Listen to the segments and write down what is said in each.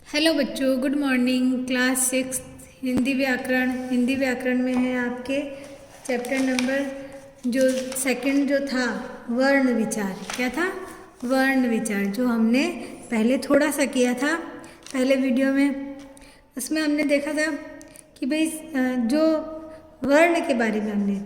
Hello बच्चों, good morning. Class 6 Hindi व्याकरण में है आपके चैप्टर नंबर जो सेकंड जो था वर्ण विचार। क्या था? वर्ण विचार, जो हमने पहले थोड़ा सा किया था पहले वीडियो में। उसमें हमने देखा था कि भाई जो वर्ण के बारे में हमने,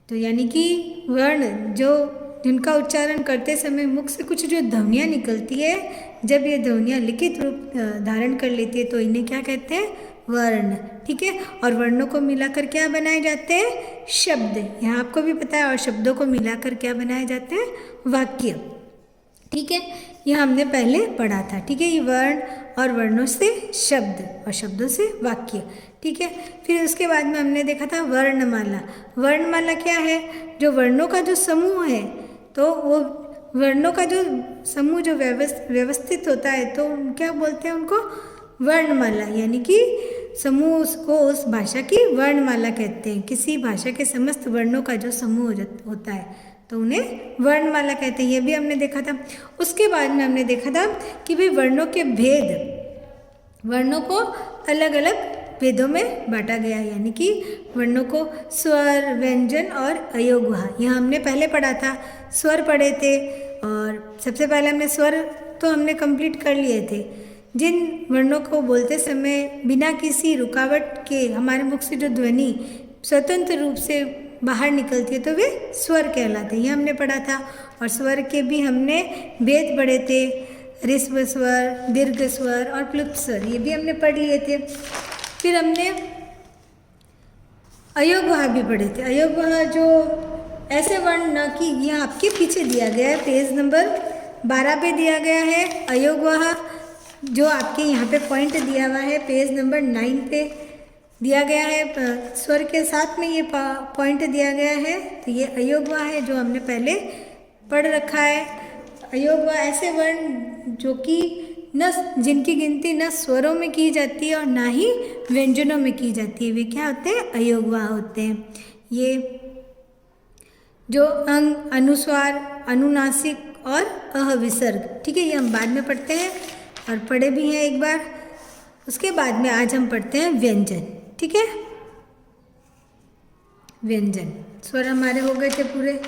तो यानी कि वर्ण जो जिनका उच्चारण करते समय मुख से कुछ जो ध्वनियाँ निकलती है, जब ये ध्वनियाँ लिखित रूप धारण कर लेती है तो इन्हें क्या कहते हैं? वर्ण। ठीक है। और वर्णों को मिलाकर क्या बनाए जाते हैं? शब्द। यहाँ आपको भी पता है। और शब्दों को मिलाकर क्या बनाए जाते हैं? वाक्य। ठीक है, यह हमने पहले पढ़ा था। ठीक है, ये वर्ण और वर्णों से शब्द और शब्दों से वाक्य। ठीक है, फिर उसके बाद में हमने देखा था वर्णमाला। वर्णमाला क्या है? जो वर्णों का जो समूह है, तो वो वर्णों का जो समूह जो व्यवस्थित होता है, तो क्या बोलते हैं उनको? वर्णमाला। यानी कि समूह उसको उस भाषा की वर्णमाला कहते हैं। किसी भाषा के समस्त वर्णों का जो समूह होता है तो उन्हें वर्णमाला कहते हैं। ये भी हमने देखा था। उसके बाद में हमने देखा था कि भाई वर्णों के भेद, वर्णों को अलग अलग भेदों में बांटा गया। यानी कि वर्णों को स्वर, व्यंजन और अयोगवाह, यह हमने पहले पढ़ा था। स्वर पढ़े थे और सबसे पहले हमने स्वर तो हमने कंप्लीट कर लिए थे। जिन वर्णों को बोलते समय बिना किसी रुकावट के हमारे मुख से जो ध्वनि स्वतंत्र रूप से बाहर निकलती है तो वे स्वर कहलाते हैं। ये हमने पढ़ा था। और स्वर के भी हमने भेद पढ़े थे। ह्रस्व स्वर, दीर्घ स्वर और प्लुप्त स्वर, ये भी हमने पढ़ लिए थे। फिर हमने अयोगवाह भी पढ़े थे। अयोगवाह जो ऐसे वर्ण न कि यह आपके पीछे दिया गया है, पेज नंबर 12 पे दिया गया है। अयोगवाह जो आपके यहाँ पे पॉइंट दिया हुआ है, पेज नंबर 9 पे दिया गया है। स्वर के साथ में ये पॉइंट दिया गया है। तो ये अयोगवाह है जो हमने पहले पढ़ रखा है। अयोगवाह ऐसे वर्ण जो कि न जिनकी गिनती न स्वरों में की जाती है और ना ही व्यंजनों में की जाती है, वे क्या होते हैं? अयोगवाह होते हैं। ये जो अंग, अनुस्वार, अनुनासिक और अविसर्ग, ठीक है, ये हम बाद में पढ़ते हैं और पढ़े भी हैं एक बार। उसके बाद में आज हम पढ़ते हैं व्यंजन। ठीक है, व्यंजन। स्वर हमारे हो गए थे पूरे।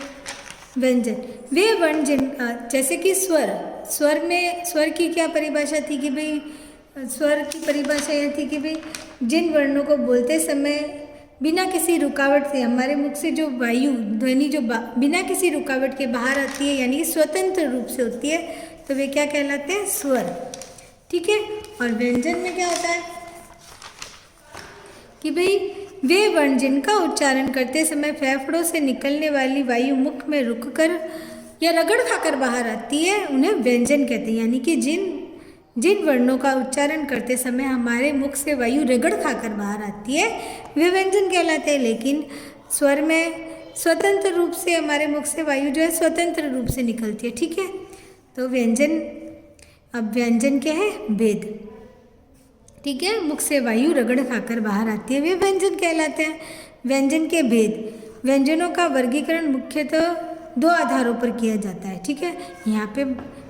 व्यंजन वे वर्ण जिन जैसे कि स्वर, स्वर में स्वर की क्या परिभाषा थी कि भाई, स्वर की परिभाषा यह थी कि भाई जिन वर्णों को बोलते समय बिना किसी रुकावट से हमारे मुख से जो वायु ध्वनि जो बिना किसी रुकावट के बाहर आती है, यानी स्वतंत्र रूप से होती है, तो वे क्या कहलाते हैं? स्वर। ठीक है। और व्यंजन में क्या होता है कि भाई वे वर्ण जिनका उच्चारण करते समय फेफड़ों से निकलने वाली वायु मुख में रुककर या रगड़ खाकर बाहर आती है, उन्हें व्यंजन कहते हैं। यानी कि जिन वर्णों का उच्चारण करते समय हमारे मुख से वायु रगड़ खाकर बाहर आती है, वे व्यंजन कहलाते हैं। लेकिन स्वर में स्वतंत्र रूप से हमारे मुख से वायु जो है स्वतंत्र रूप से निकलती है। ठीक है, तो व्यंजन, अब व्यंजन क्या है? भेद। ठीक है, मुख से वायु रगड़ खाकर बाहर आती है, वे व्यंजन कहलाते हैं। व्यंजन के भेद। व्यंजनों का वर्गीकरण मुख्यतः दो आधारों पर किया जाता है। ठीक है, यहाँ पे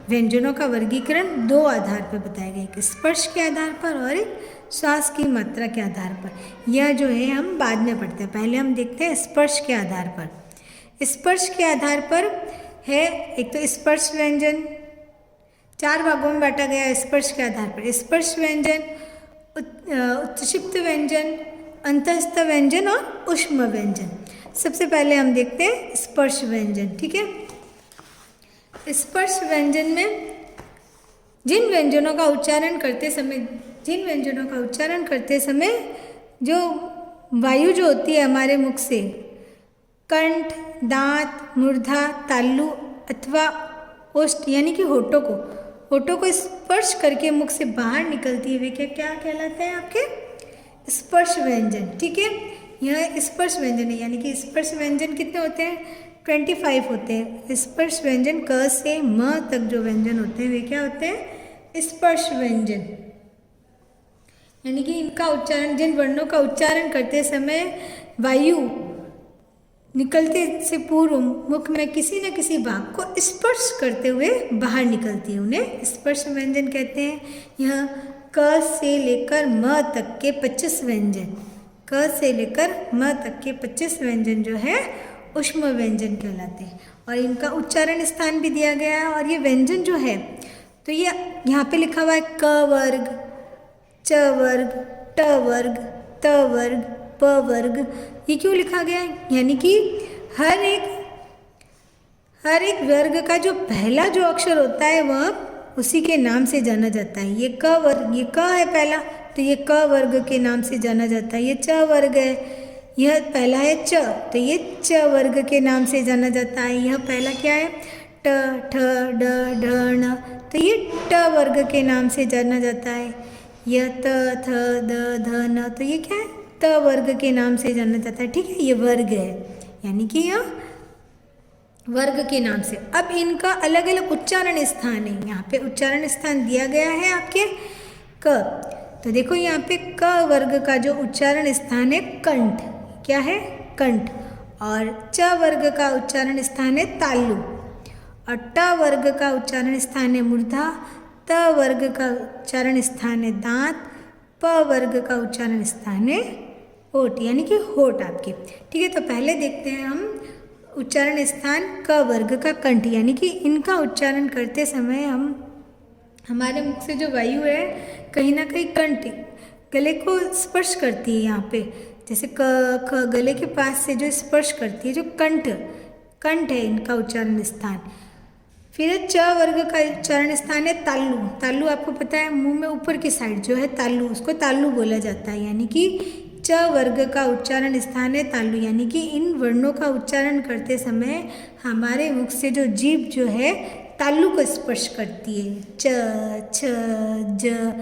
व्यंजनों का वर्गीकरण दो आधार पर बताया गया, एक स्पर्श के आधार पर और एक श्वास की मात्रा के आधार पर। यह जो है हम बाद में पढ़ते हैं, पहले हम देखते हैं स्पर्श के आधार पर। स्पर्श के आधार पर है एक तो स्पर्श व्यंजन, 4 भागों में बांटा गया है स्पर्श के आधार पर। स्पर्श व्यंजन, उत्क्षिप्त व्यंजन, अंतःस्थ व्यंजन और ऊष्म व्यंजन। सबसे पहले हम देखते हैं स्पर्श व्यंजन। ठीक है, स्पर्श व्यंजन में जिन व्यंजनों का उच्चारण करते समय जो वायु जो होती है हमारे मुख से कंठ, दांत, मूर्धा, तालु अथवा ओष्ठ यानी कि होठों को स्पर्श करके मुख से बाहर निकलती है, वे क्या कहलाते हैं? आपके स्पर्श व्यंजन। ठीक है, यह स्पर्श व्यंजन है। यानी कि स्पर्श व्यंजन कितने होते हैं? 25 होते हैं। स्पर्श व्यंजन क से म तक जो व्यंजन होते हैं वे क्या होते हैं? स्पर्श व्यंजन। यानी कि इनका उच्चारण, जिन वर्णों का उच्चारण करते समय वायु निकलते से पूर्व मुख में किसी न किसी भाग को स्पर्श करते हुए बाहर निकलती है, उन्हें स्पर्श व्यंजन कहते हैं। यह क से लेकर म तक के 25 व्यंजन, क से लेकर म तक के 25 व्यंजन जो है ऊष्म व्यंजन कहलाते हैं और इनका उच्चारण स्थान भी दिया गया है। और ये व्यंजन जो है तो ये यहाँ पे लिखा हुआ है क वर्ग, च वर्ग, ट वर्ग, त वर्ग, प वर्ग। ये क्यों लिखा गया है? यानी कि हर एक वर्ग का जो पहला जो अक्षर होता है वह उसी के नाम से जाना जाता है। ये क वर्ग, ये क है पहला, तो ये क वर्ग के नाम से जाना जाता है। ये च वर्ग है, यह पहला है च, तो ये च वर्ग के नाम से जाना जाता है। यह पहला क्या है? ट, ठ, ड, ढ, ण, तो ये ट वर्ग के नाम से जाना जाता है। यह त, थ, द, ध, न, तो ये क्या है? त वर्ग के नाम से जाना जाता है। ठीक है, ये वर्ग है, यानी कि यह वर्ग के नाम से। अब इनका अलग अलग उच्चारण स्थान है। यहाँ पे उच्चारण स्थान दिया गया है आपके क, तो देखो यहाँ पे क वर्ग का जो उच्चारण स्थान है कंठ, क्या है? कंठ। और च वर्ग का उच्चारण स्थान है तालु, और ट वर्ग का उच्चारण स्थान है मूर्धा, त वर्ग का उच्चारण स्थान है दांत, प वर्ग का उच्चारण स्थान है होठ, यानी कि होठ आपके। ठीक है, तो पहले देखते हैं हम उच्चारण स्थान क वर्ग का कंठ, यानी कि इनका उच्चारण करते समय हमारे मुख से जो वायु है कहीं ना कहीं कंठ गले को स्पर्श करती है। यहाँ पे जैसे क ख गले के पास से जो स्पर्श करती है, जो कंठ है इनका उच्चारण स्थान। फिर च वर्ग का उच्चारण स्थान है तालु। तालु आपको पता है मुंह में ऊपर की साइड जो है तालु, उसको तालु बोला जाता है। यानी कि च वर्ग का उच्चारण स्थान है तालु, यानी कि इन वर्णों का उच्चारण करते समय हमारे मुख से जो जीभ जो है तालु को स्पर्श करती है। च, छ, ज।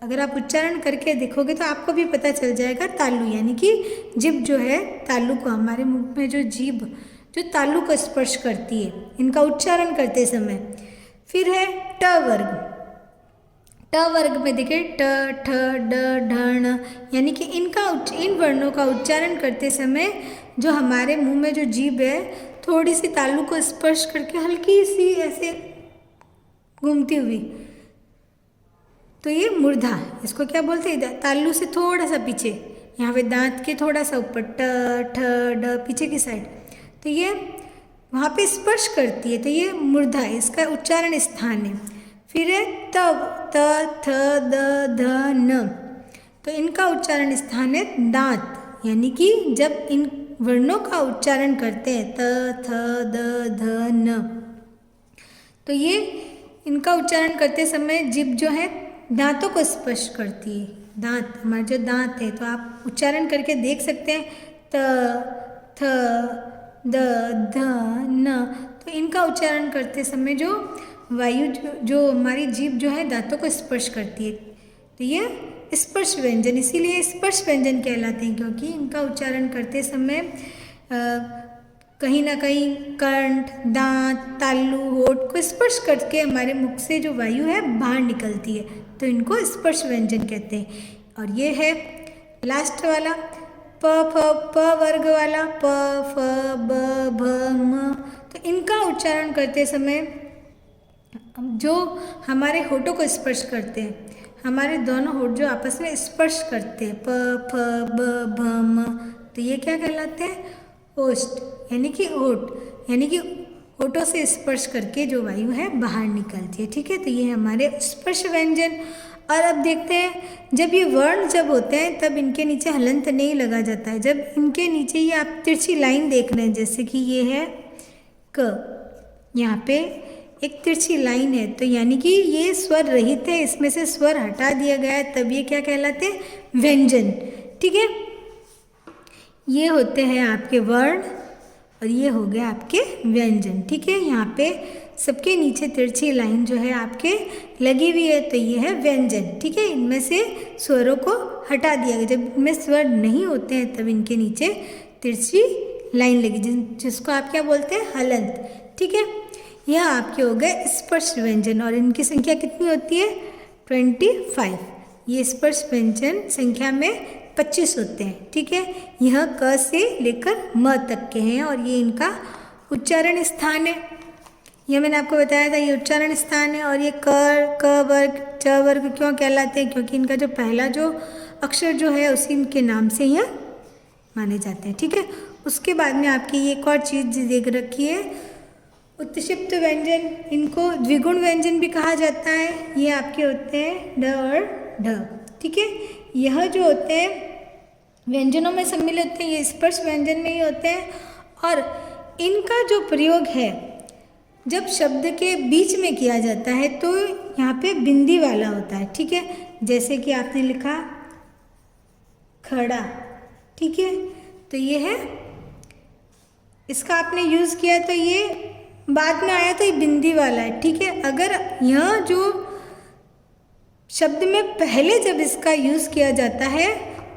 अगर आप उच्चारण करके देखोगे तो आपको भी पता चल जाएगा तालु, यानी कि जीभ जो है तालु को, हमारे मुख में जो जीभ जो तालु को स्पर्श करती है इनका उच्चारण करते समय। फिर है ट वर्ग। ट वर्ग में देखिए ट, ठ, ड, ढ, ण, यानी कि इन वर्णों का उच्चारण करते समय जो हमारे मुंह में जो जीभ है थोड़ी सी तालु को स्पर्श करके हल्की सी ऐसे घूमती हुई, तो ये मूर्धा, इसको क्या बोलते हैं? तालु से थोड़ा सा पीछे, यहाँ पे दांत के थोड़ा सा ऊपर, ट, ठ, ड, पीछे की साइड, तो ये वहाँ पे स्पर्श करती है, तो ये मूर्धा, इसका उच्चारण स्थान है। फिर है तव, त, थ, द, ध, न, तो इनका उच्चारण स्थान है दांत, यानी कि जब इन वर्णों का उच्चारण करते हैं त, थ, द, ध, न, तो ये इनका उच्चारण करते समय जीभ जो है दांतों को स्पर्श करती है। दांत, हमारे जो दांत है, तो आप उच्चारण करके देख सकते हैं त, थ, द, ध, न, तो इनका उच्चारण करते समय जो वायु जो हमारी जीभ जो है दांतों को स्पर्श करती है, तो ये स्पर्श व्यंजन, इसीलिए स्पर्श व्यंजन कहलाते हैं, क्योंकि इनका उच्चारण करते समय कहीं ना कहीं कंठ, दांत, तालु, होठ को स्पर्श करके हमारे मुख से जो वायु है बाहर निकलती है, तो इनको स्पर्श व्यंजन कहते हैं। और ये है लास्ट वाला प, फ, प वर्ग वाला प, फ, ब, भ, म, तो इनका उच्चारण करते समय जो हमारे होठों को स्पर्श करते हैं, हमारे दोनों होठ जो आपस में स्पर्श करते हैं, प, फ, ब, भ, म, तो ये क्या कहलाते हैं? ओष्ठ, यानी कि होठ, यानी कि होठों से स्पर्श करके जो वायु है बाहर निकलती है। ठीक है, तो ये हमारे स्पर्श व्यंजन। और अब देखते हैं जब ये वर्ण जब होते हैं तब इनके नीचे हलंत नहीं लगा जाता है। जब इनके नीचे ये आप तिरछी लाइन देख रहे हैं, जैसे कि ये है क, यहाँ पे एक तिरछी लाइन है, तो यानी कि ये स्वर रहित है, इसमें से स्वर हटा दिया गया है, तब ये क्या कहलाते हैं? व्यंजन। ठीक है, ये होते हैं आपके वर्ण और ये हो गया आपके व्यंजन। ठीक है, यहाँ पे सबके नीचे तिरछी लाइन जो है आपके लगी हुई है, तो ये है व्यंजन। ठीक है, इनमें से स्वरों को हटा दिया गया, जब इनमें स्वर नहीं होते हैं तब इनके नीचे तिरछी लाइन लगी, जिसको आप क्या बोलते हैं? हलंत। ठीक है, यह आपके हो गए स्पर्श व्यंजन और इनकी संख्या कितनी होती है? 25। ये स्पर्श व्यंजन संख्या में 25 होते हैं। ठीक है, यह क से लेकर म तक के हैं और ये इनका उच्चारण स्थान है। यह मैंने आपको बताया था, ये उच्चारण स्थान है। और ये क वर्ग च वर्ग क्यों कहलाते हैं? क्योंकि इनका जो पहला जो अक्षर जो है उसी इनके नाम से यह माने जाते हैं। ठीक है, उसके बाद में आपकी ये एक और चीज़ देख रखी है, उत्क्षिप्त व्यंजन। इनको द्विगुण व्यंजन भी कहा जाता है। ये आपके होते हैं ड और ढ। ठीक है, यह जो होते हैं व्यंजनों में सम्मिलित होते हैं, ये स्पर्श व्यंजन में ही होते हैं। और इनका जो प्रयोग है जब शब्द के बीच में किया जाता है तो यहाँ पे बिंदी वाला होता है। ठीक है, जैसे कि आपने लिखा खड़ा। ठीक है, तो ये है, इसका आपने यूज़ किया तो ये बाद में आया तो ये बिंदी वाला है। ठीक है, अगर यह जो शब्द में पहले जब इसका यूज़ किया जाता है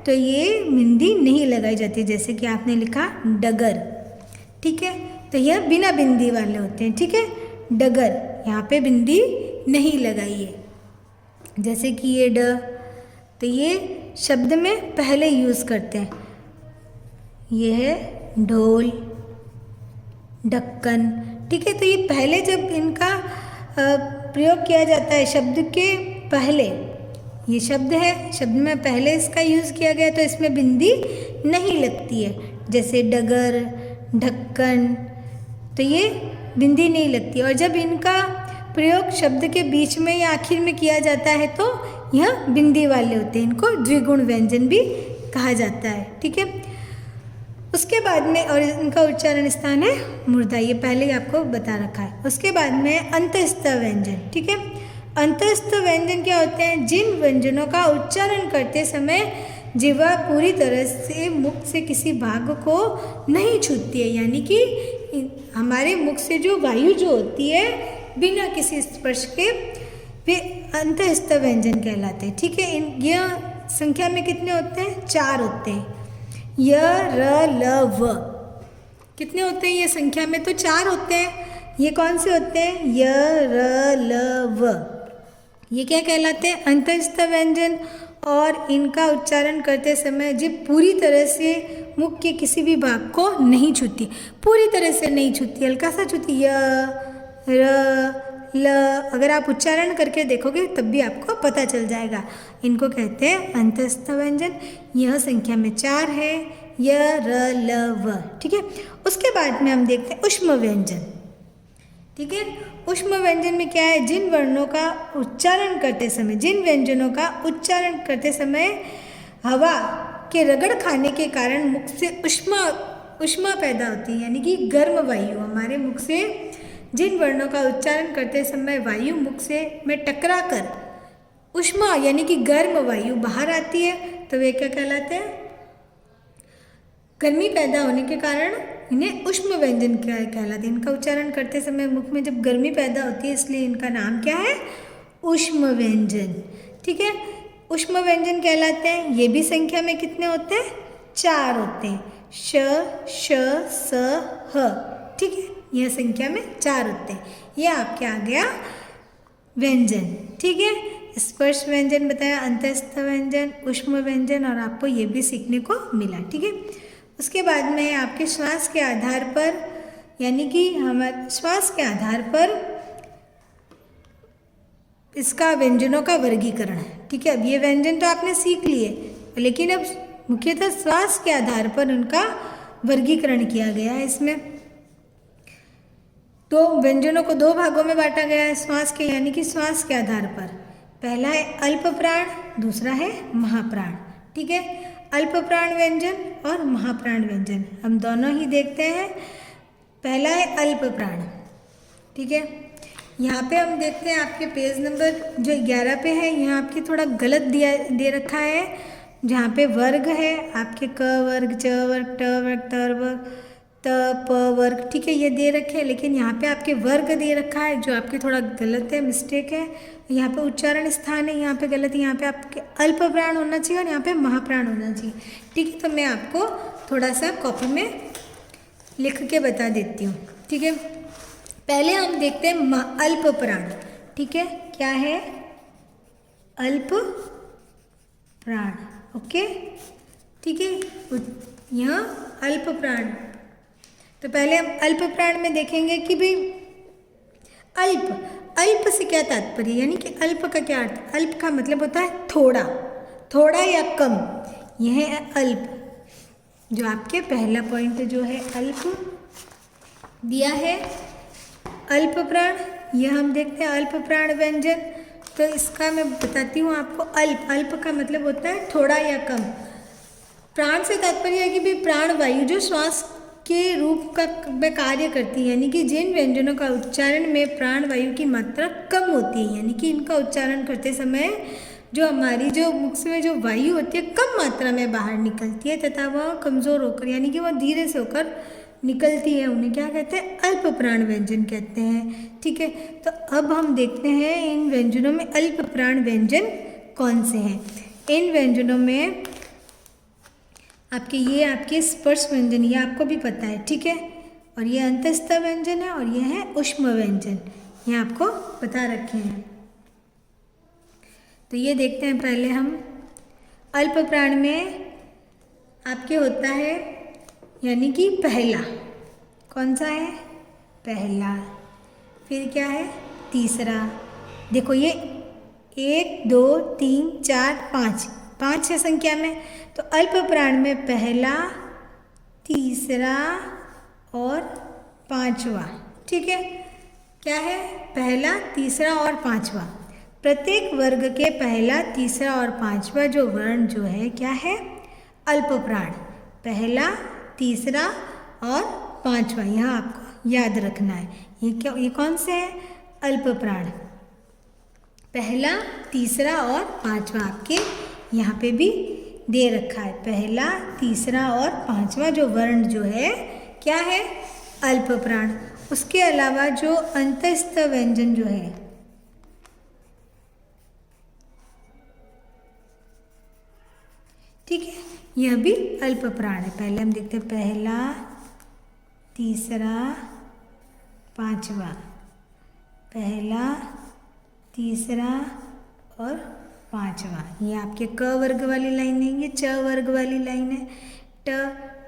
तो ये बिंदी नहीं लगाई जाती, जैसे कि आपने लिखा डगर। ठीक है, तो यह बिना बिंदी वाले होते हैं। ठीक है, डगर, यहाँ पे बिंदी नहीं लगाई है। जैसे कि ये ड, तो ये शब्द में पहले यूज़ करते हैं। ये है ढोल, ढक्कन। ठीक है, तो ये पहले जब इनका प्रयोग किया जाता है शब्द के पहले, ये शब्द है, शब्द में पहले इसका यूज़ किया गया तो इसमें बिंदी नहीं लगती है। जैसे डगर, ढक्कन, तो ये बिंदी नहीं लगती। और जब इनका प्रयोग शब्द के बीच में या आखिर में किया जाता है तो यह बिंदी वाले होते हैं। इनको द्विगुण व्यंजन भी कहा जाता है। ठीक है, उसके बाद में, और इनका उच्चारण स्थान है मूर्धा, ये पहले ही आपको बता रखा है। उसके बाद में अंतस्थ व्यंजन। ठीक है, अंतस्थ व्यंजन क्या होते हैं? जिन व्यंजनों का उच्चारण करते समय जिह्वा पूरी तरह से मुख से किसी भाग को नहीं छूती है, यानी कि हमारे मुख से जो वायु जो होती है बिना किसी स्पर्श के, वे अंतस्थ व्यंजन कहलाते हैं। ठीक है, यह संख्या में कितने होते हैं? 4 होते हैं। य, र, ल, व कितने होते हैं? ये संख्या में तो 4 होते हैं। ये कौन से होते हैं? य, र, ल, व। ये क्या कहलाते हैं? अंतस्थ व्यंजन। और इनका उच्चारण करते समय जिभ पूरी तरह से मुख के किसी भी भाग को नहीं छूती, पूरी तरह से नहीं छूती, हल्का सा छूती। य, र, ल, अगर आप उच्चारण करके देखोगे तब भी आपको पता चल जाएगा। इनको कहते हैं अंतस्थ व्यंजन। यह संख्या में 4 है, य, र, ल, व। ठीक है, उसके बाद में हम देखते हैं ऊष्म व्यंजन। ठीक है, ऊष्म व्यंजन में क्या है? जिन वर्णों का उच्चारण करते समय, जिन व्यंजनों का उच्चारण करते समय हवा के रगड़ खाने के कारण मुख से ऊष्मा पैदा होती है, यानी कि गर्म वायु। हमारे मुख से जिन वर्णों का उच्चारण करते समय वायु मुख से में टकरा कर ऊष्मा यानी कि गर्म वायु बाहर आती है तो वे क्या कहलाते हैं? गर्मी पैदा होने के कारण इन्हें ऊष्म व्यंजन कहलाते हैं। इनका उच्चारण करते समय मुख में जब गर्मी पैदा होती है इसलिए इनका नाम क्या है? ऊष्म व्यंजन। ठीक है, ऊष्म व्यंजन कहलाते हैं। ये भी संख्या में कितने होते हैं? 4 होते हैं। श, श, स, ह। ठीक है, यह संख्या में 4 होते हैं। यह आपके आ गया व्यंजन। ठीक है, स्पर्श व्यंजन बताया, अंतस्थ व्यंजन, ऊष्म व्यंजन, और आपको ये भी सीखने को मिला। ठीक है, उसके बाद में आपके श्वास के आधार पर, यानी कि हमारे श्वास के आधार पर इसका व्यंजनों का वर्गीकरण है। ठीक है, अब ये व्यंजन तो आपने सीख लिए, लेकिन अब मुख्यतः श्वास के आधार पर उनका वर्गीकरण किया गया है। इसमें तो व्यंजनों को 2 भागों में बांटा गया है श्वास के, यानी कि श्वास के आधार पर। पहला है अल्प प्राण, दूसरा है महाप्राण। ठीक है, अल्प प्राण व्यंजन और महाप्राण व्यंजन हम दोनों ही देखते हैं। पहला है अल्प प्राण। ठीक है, यहाँ पे हम देखते हैं आपके पेज नंबर जो 11 पे है, यहाँ आपके थोड़ा गलत दे रखा है। जहाँ पे वर्ग है आपके क वर्ग, च वर्ग, ट वर्ग, त वर्ग, त, प वर्ग। ठीक है, ये दे रखे हैं, लेकिन यहाँ पे आपके वर्ग दे रखा है जो आपके थोड़ा गलत है, मिस्टेक है। यहाँ पे उच्चारण स्थान है, यहाँ पे गलत है। यहाँ पे आपके अल्प प्राण होना चाहिए और यहाँ पे महाप्राण होना चाहिए। ठीक है, तो मैं आपको थोड़ा सा कॉपी में लिख के बता देती हूँ। ठीक है, पहले हम देखते हैं अल्प प्राण। ठीक है, क्या है? अल्प प्राण। ओके, ठीक है, यहाँ अल्प प्राण। तो पहले हम अल्प प्राण में देखेंगे कि भाई अल्प, अल्प से क्या तात्पर्य, यानी कि अल्प का क्या अर्थ, अल्प का मतलब होता है थोड़ा, थोड़ा या कम, यह है अल्प। जो आपके पहला पॉइंट जो है अल्प दिया है, अल्प प्राण, यह हम देखते हैं अल्प प्राण व्यंजन। तो इसका मैं बताती हूँ आपको, अल्प, अल्प का मतलब होता है थोड़ा या कम। प्राण से तात्पर्य है कि भी प्राण वायु जो श्वास के रूप का में कार्य करती है, यानी कि जिन व्यंजनों का उच्चारण में प्राण वायु की मात्रा कम होती है, यानी कि इनका उच्चारण करते समय जो हमारी जो मुख में जो वायु होती है कम मात्रा में बाहर निकलती है तथा वह कमज़ोर होकर, यानी कि वह धीरे से होकर निकलती है, उन्हें क्या कहते हैं, अल्प प्राण व्यंजन कहते हैं। ठीक है, तो अब हम देखते हैं इन व्यंजनों में अल्प प्राण व्यंजन कौन से हैं। इन व्यंजनों में ये आपके स्पर्श व्यंजन, ये आपको भी पता है, ठीक है, और ये अंतस्थ व्यंजन है और ये है ऊष्म व्यंजन, ये आपको बता रखे हैं। तो ये देखते हैं पहले हम, अल्प प्राण में आपके होता है, यानी कि पहला, कौन सा है, पहला, फिर क्या है, तीसरा, देखो ये 1 2 3 4 5, 5 है संख्या में, तो अल्प प्राण में पहला, तीसरा और पांचवा, ठीक है, क्या है, पहला, तीसरा और पांचवा। प्रत्येक वर्ग के पहला, तीसरा और पांचवा जो वर्ण जो है क्या है, अल्प प्राण, पहला, तीसरा और पांचवा, यह आपको याद रखना है। ये क्या, ये कौन से है, अल्प प्राण, पहला, तीसरा और पांचवा आपके यहाँ पे भी दे रखा है। पहला, तीसरा और पांचवा जो वर्ण जो है क्या है, अल्प प्राण। उसके अलावा जो अंतस्थ व्यंजन जो है, ठीक है, यह भी अल्प प्राण है। पहले हम देखते हैं पहला, तीसरा, पांचवा, पहला, तीसरा और पांचवा, ये आपके क वर्ग वाली लाइन है, ये च वर्ग वाली लाइन है, ट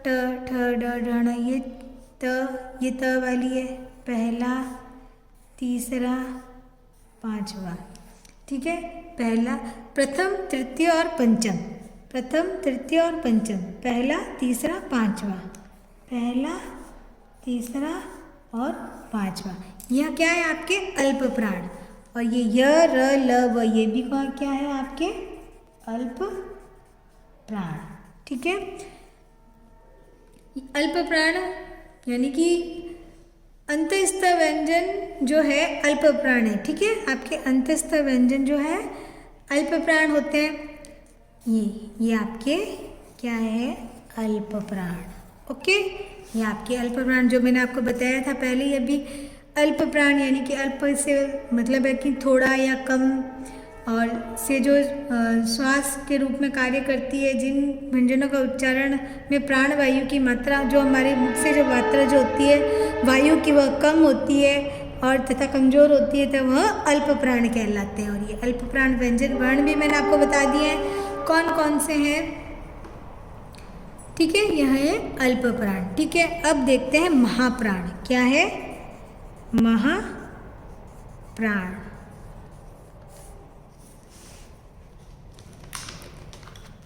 ट ठ ड ढ ण, ये त वाली है, पहला, तीसरा, पांचवा, ठीक है। पहला, प्रथम, तृतीय और पंचम, प्रथम, तृतीय और पंचम, पहला, तीसरा, पांचवा, पहला, तीसरा और पांचवा, यह क्या है आपके अल्प प्राण। और ये य र ल व, ये भी क्या है आपके अल्प प्राण, ठीक है। अल्प प्राण यानी कि अंतस्थ व्यंजन जो है अल्प प्राण है, ठीक है। आपके अंतस्थ व्यंजन जो है अल्प प्राण होते हैं। ये आपके क्या है, अल्प प्राण, ओके। ये आपके अल्प प्राण जो मैंने आपको बताया था पहले, ये भी अल्प प्राण यानी कि अल्प से मतलब है कि थोड़ा या कम, और से जो श्वास के रूप में कार्य करती है, जिन व्यंजनों का उच्चारण में प्राण वायु की मात्रा, जो हमारे मुख से जो मात्रा जो होती है वायु की वह कम होती है और तथा कमज़ोर होती है, तो वह अल्प प्राण कहलाते हैं। और ये अल्प प्राण व्यंजन वर्ण भी मैंने आपको बता दिए हैं कौन कौन से हैं, ठीक है। यह है अल्प प्राण, ठीक है। अब देखते हैं महाप्राण, क्या है, महाप्राण।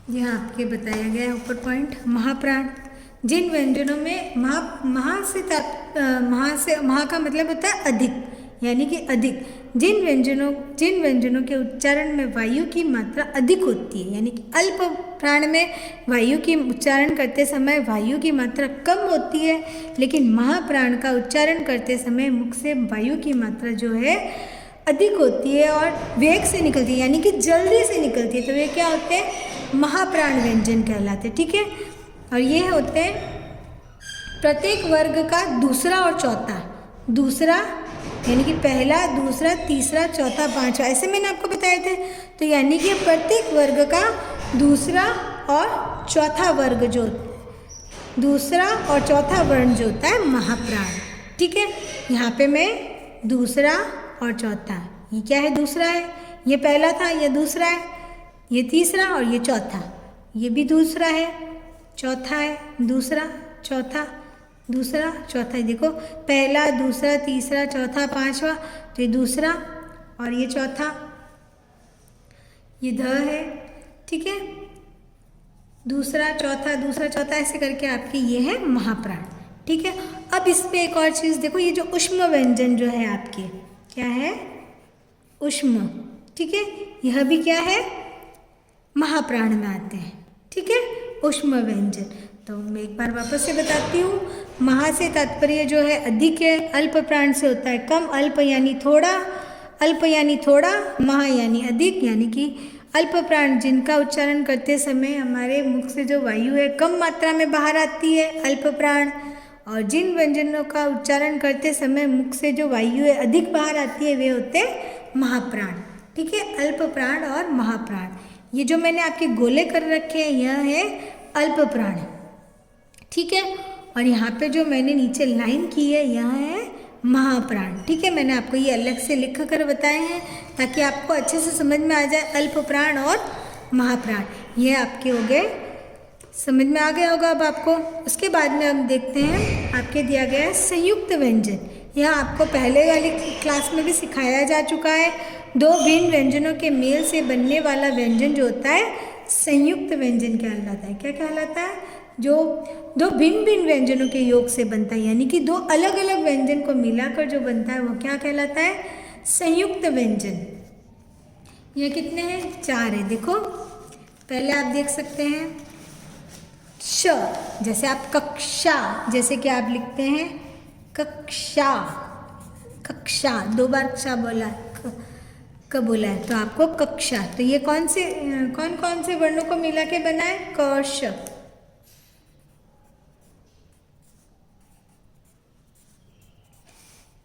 यह आपके बताया गया है ऊपर पॉइंट, महाप्राण। जिन व्यंजनों में महा का मतलब होता है अधिक, यानी कि अधिक। जिन व्यंजनों के उच्चारण में वायु की मात्रा अधिक होती है, यानी कि अल्प प्राण में वायु की उच्चारण करते समय वायु की मात्रा कम होती है, लेकिन महाप्राण का उच्चारण करते समय मुख से वायु की मात्रा जो है अधिक होती है और वेग से निकलती है, यानी कि जल्दी से निकलती है। तो ये क्या होते हैं, महाप्राण व्यंजन कहलाते हैं, ठीक है। और ये होते हैं प्रत्येक वर्ग का दूसरा और चौथा, दूसरा यानी कि पहला, दूसरा, तीसरा, चौथा, पांचवा, ऐसे मैंने आपको बताए थे। तो यानी कि प्रत्येक वर्ग का दूसरा और चौथा वर्ग जो, दूसरा और चौथा वर्ण जो होता है महाप्राण, ठीक है। यहाँ पे मैं दूसरा और चौथा, ये क्या है, दूसरा है, ये पहला था, ये दूसरा है, ये तीसरा और ये चौथा, ये भी दूसरा है, चौथा है, दूसरा, चौथा, दूसरा, चौथा, देखो पहला, दूसरा, तीसरा, चौथा, पांचवा, तो ये दूसरा और ये चौथा, ये ध है, ठीक है। दूसरा चौथा, दूसरा चौथा, ऐसे करके आपके ये है महाप्राण, ठीक है। अब इसमें एक और चीज़ देखो, ये जो ऊष्म व्यंजन जो है आपके, क्या है, ऊष्म, ठीक है। यह भी क्या है, महाप्राण में आते हैं, ठीक है, ऊष्म व्यंजन। तो मैं एक बार वापस से बताती हूँ। महा से तात्पर्य जो है अधिक है, अल्प प्राण से होता है कम, अल्प यानी थोड़ा, अल्प यानी थोड़ा, महा यानी अधिक, यानी कि अल्प प्राण जिनका उच्चारण करते समय हमारे मुख से जो वायु है कम मात्रा में बाहर आती है, अल्प प्राण, और जिन व्यंजनों का उच्चारण करते समय मुख से जो वायु है अधिक बाहर आती है वे होते हैं महाप्राण, ठीक है। अल्प प्राण और महाप्राण, ये जो मैंने आपके गोले कर रखे हैं यह है अल्प प्राण, ठीक है। और यहाँ पे जो मैंने नीचे लाइन की है यह है महाप्राण, ठीक है। मैंने आपको ये अलग से लिख कर बताए हैं ताकि आपको अच्छे से समझ में आ जाए अल्प प्राण और महाप्राण। ये आपके हो गए, समझ में आ गया होगा अब आपको। उसके बाद में हम देखते हैं आपके दिया गया है संयुक्त व्यंजन। यह आपको पहले वाली क्लास में भी सिखाया जा चुका है। दो भिन्न व्यंजनों के मेल से बनने वाला व्यंजन जो होता है संयुक्त व्यंजन कहलाता है। क्या कहलाता है? जो दो भिन्न भिन्न व्यंजनों के योग से बनता है, यानी कि दो अलग अलग व्यंजन को मिलाकर जो बनता है वो क्या कहलाता है? संयुक्त व्यंजन। ये कितने हैं? 4 है। देखो पहले आप देख सकते हैं श, जैसे आप कक्षा, जैसे कि आप लिखते हैं कक्षा, कक्षा 2 बार कक्षा बोला है, क बोला है तो आपको कक्षा। तो ये कौन कौन से वर्णों को मिला के बना है? क श।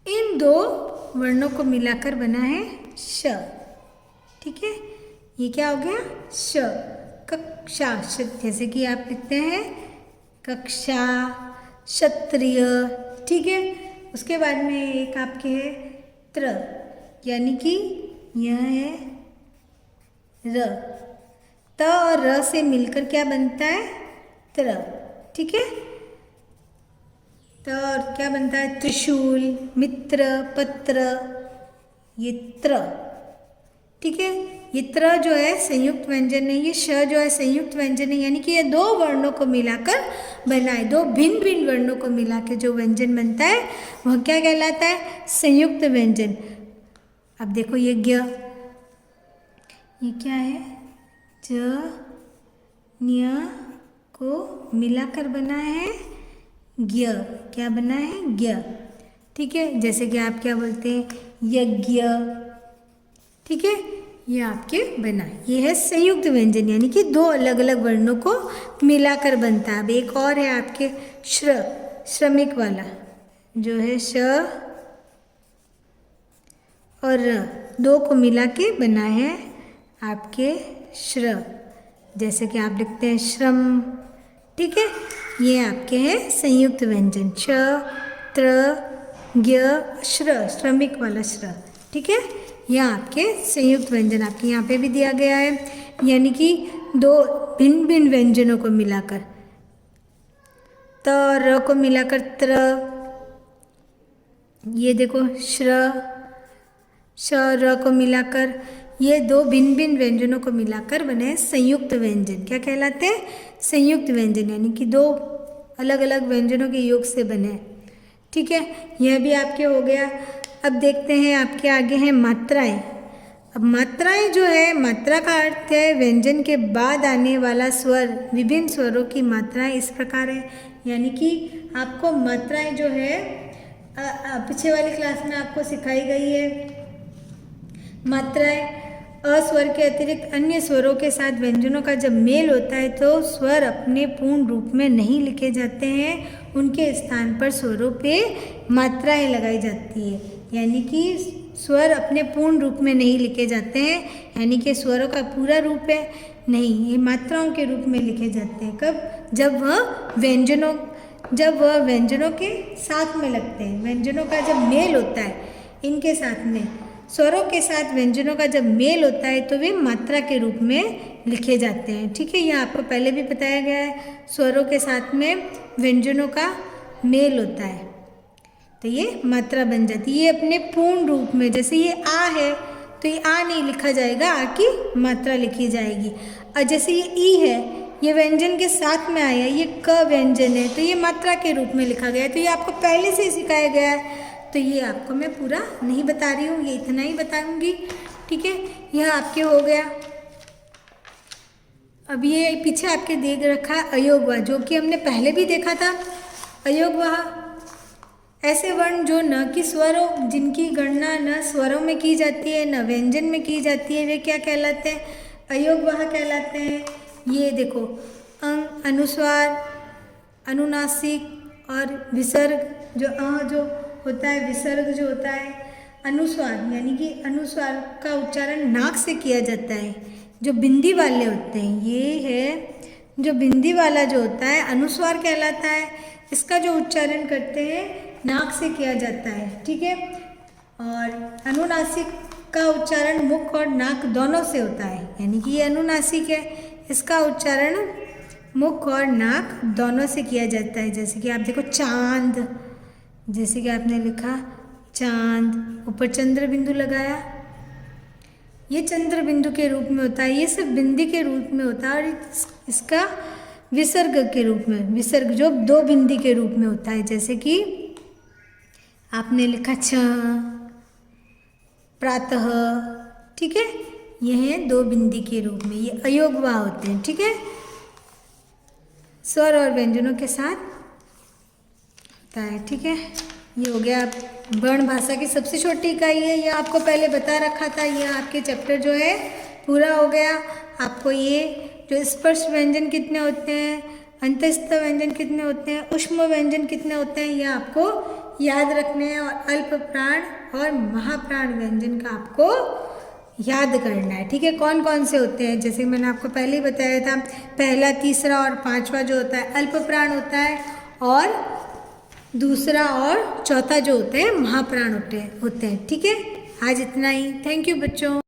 इन 2 वर्णों को मिलाकर बना है श, ठीक है। ये क्या हो गया? श, कक्षा। जैसे कि आप लिखते हैं कक्षा, क्षत्रिय, ठीक है। उसके बाद में एक आपके है त्र, यानी कि यह है र। त और र से मिलकर क्या बनता है? त्र, ठीक है। त और क्या बनता है? त्रिशूल, मित्र, पत्र, ये त्र, ठीक है। ये त्र जो है संयुक्त व्यंजन है, ये श जो है संयुक्त व्यंजन है, यानी कि ये 2 वर्णों को मिलाकर बना है। 2 भिन्न भिन्न वर्णों को मिलाकर जो व्यंजन बनता है वह क्या कहलाता है? संयुक्त व्यंजन। अब देखो ये ज्ञ, ये क्या है? ज न्य को मिलाकर बना है ज्ञ। क्या बना है? ज्ञ, ठीक है। जैसे कि आप क्या बोलते हैं? यज्ञ, ठीक है। ये आपके बना, ये है संयुक्त व्यंजन, यानी कि 2 अलग अलग वर्णों को मिलाकर बनता है। अब एक और है आपके श्र, श्रमिक वाला जो है श और र, 2 को मिला के बना है आपके श्र। जैसे कि आप लिखते हैं श्रम, ठीक है। ये आपके हैं संयुक्त व्यंजन श, त्र, ज्ञ, श्र, श्रमिक वाला श्र, ठीक है। यह आपके संयुक्त व्यंजन आपके यहाँ पे भी दिया गया है, यानी कि 2 भिन्न भिन्न व्यंजनों को मिलाकर, त और र को मिलाकर त्र, ये देखो श्र, श और र को मिलाकर, ये 2 भिन्न भिन्न व्यंजनों को मिलाकर बने संयुक्त व्यंजन। क्या कहलाते हैं? संयुक्त व्यंजन, यानी कि 2 अलग अलग व्यंजनों के योग से बने, ठीक है। यह भी आपके हो गया। अब देखते हैं आपके आगे हैं मात्राएं। अब मात्राएं जो है, मात्रा का अर्थ है व्यंजन के बाद आने वाला स्वर। विभिन्न स्वरों की मात्राएं इस प्रकार है, यानी कि आपको मात्राएं जो है पीछे वाली क्लास में आपको सिखाई गई है। मात्राएं अस्वर के अतिरिक्त अन्य स्वरों के साथ व्यंजनों का जब मेल होता है तो स्वर अपने पूर्ण रूप में नहीं लिखे जाते हैं, उनके स्थान पर स्वरों पे मात्राएं लगाई जाती है। यानी कि स्वर अपने पूर्ण रूप में नहीं लिखे जाते हैं, यानी कि स्वरों का पूरा रूप है नहीं, ये मात्राओं के रूप में लिखे जाते हैं। कब? जब वह व्यंजनों के साथ में लगते हैं। व्यंजनों का जब मेल होता है इनके साथ में, स्वरों के साथ व्यंजनों का जब मेल होता है तो वे मात्रा के रूप में लिखे जाते हैं, ठीक है। यह आपको पहले भी बताया गया है। स्वरों के साथ में व्यंजनों का मेल होता है तो ये मात्रा बन जाती है। ये अपने पूर्ण रूप में, जैसे ये आ है तो ये आ नहीं लिखा जाएगा, आ की मात्रा लिखी जाएगी। और जैसे ये ई है, ये व्यंजन के साथ में आया, ये क व्यंजन है तो ये मात्रा के रूप में लिखा गया है। तो ये आपको पहले से सिखाया गया है, तो ये आपको मैं पूरा नहीं बता रही हूँ, ये इतना ही बताऊँगी, ठीक है। यह आपके हो गया। अब ये पीछे आपके देख रखा है अयोगवा, जो कि हमने पहले भी देखा था। अयोगवा ऐसे वर्ण जो न कि स्वरों, जिनकी गणना न स्वरों में की जाती है न व्यंजन में की जाती है, वे क्या कहलाते हैं? अयोगवाह कहलाते हैं। ये देखो, अंग, अनुस्वार, अनुनासिक और विसर्ग। जो जो होता है, विसर्ग जो होता है, अनुस्वार यानी कि अनुस्वार का उच्चारण नाक से किया जाता है। जो बिंदी वाले होते हैं, ये है जो बिंदी वाला जो होता है अनुस्वार कहलाता है। इसका जो उच्चारण करते हैं नाक से किया जाता है, ठीक है। और अनुनासिक का उच्चारण मुख और नाक दोनों से होता है, यानी कि ये अनुनासिक है, इसका उच्चारण मुख और नाक दोनों से किया जाता है। जैसे कि आप देखो चांद, जैसे कि आपने लिखा चांद, ऊपर चंद्र बिंदु लगाया, ये चंद्र बिंदु के रूप में होता है, ये सब बिंदी के रूप में होता है। और इसका विसर्ग के रूप में, विसर्ग जो दो बिंदी के रूप में होता है। जैसे कि आपने लिखा छ, प्रातः, ठीक है, यह दो बिंदी के रूप में, ये अयोगवा होते हैं, ठीक है। स्वर और व्यंजनों के साथ होता है, ठीक है। ये हो गया वर्ण भाषा की सबसे छोटी इकाई है, यह आपको पहले बता रखा था। यह आपके चैप्टर जो है पूरा हो गया। आपको ये जो स्पर्श व्यंजन कितने होते हैं, अंतस्थ व्यंजन कितने होते हैं, ऊष्म व्यंजन कितने होते हैं, यह आपको याद रखने हैं। और अल्प प्राण और महाप्राण व्यंजन का आपको याद करना है, ठीक है। कौन कौन से होते हैं, जैसे मैंने आपको पहले ही बताया था, पहला, तीसरा और पांचवा जो होता है अल्प प्राण होता है, और दूसरा और चौथा जो होते हैं महाप्राण होते हैं, ठीक है। आज इतना ही। थैंक यू बच्चों।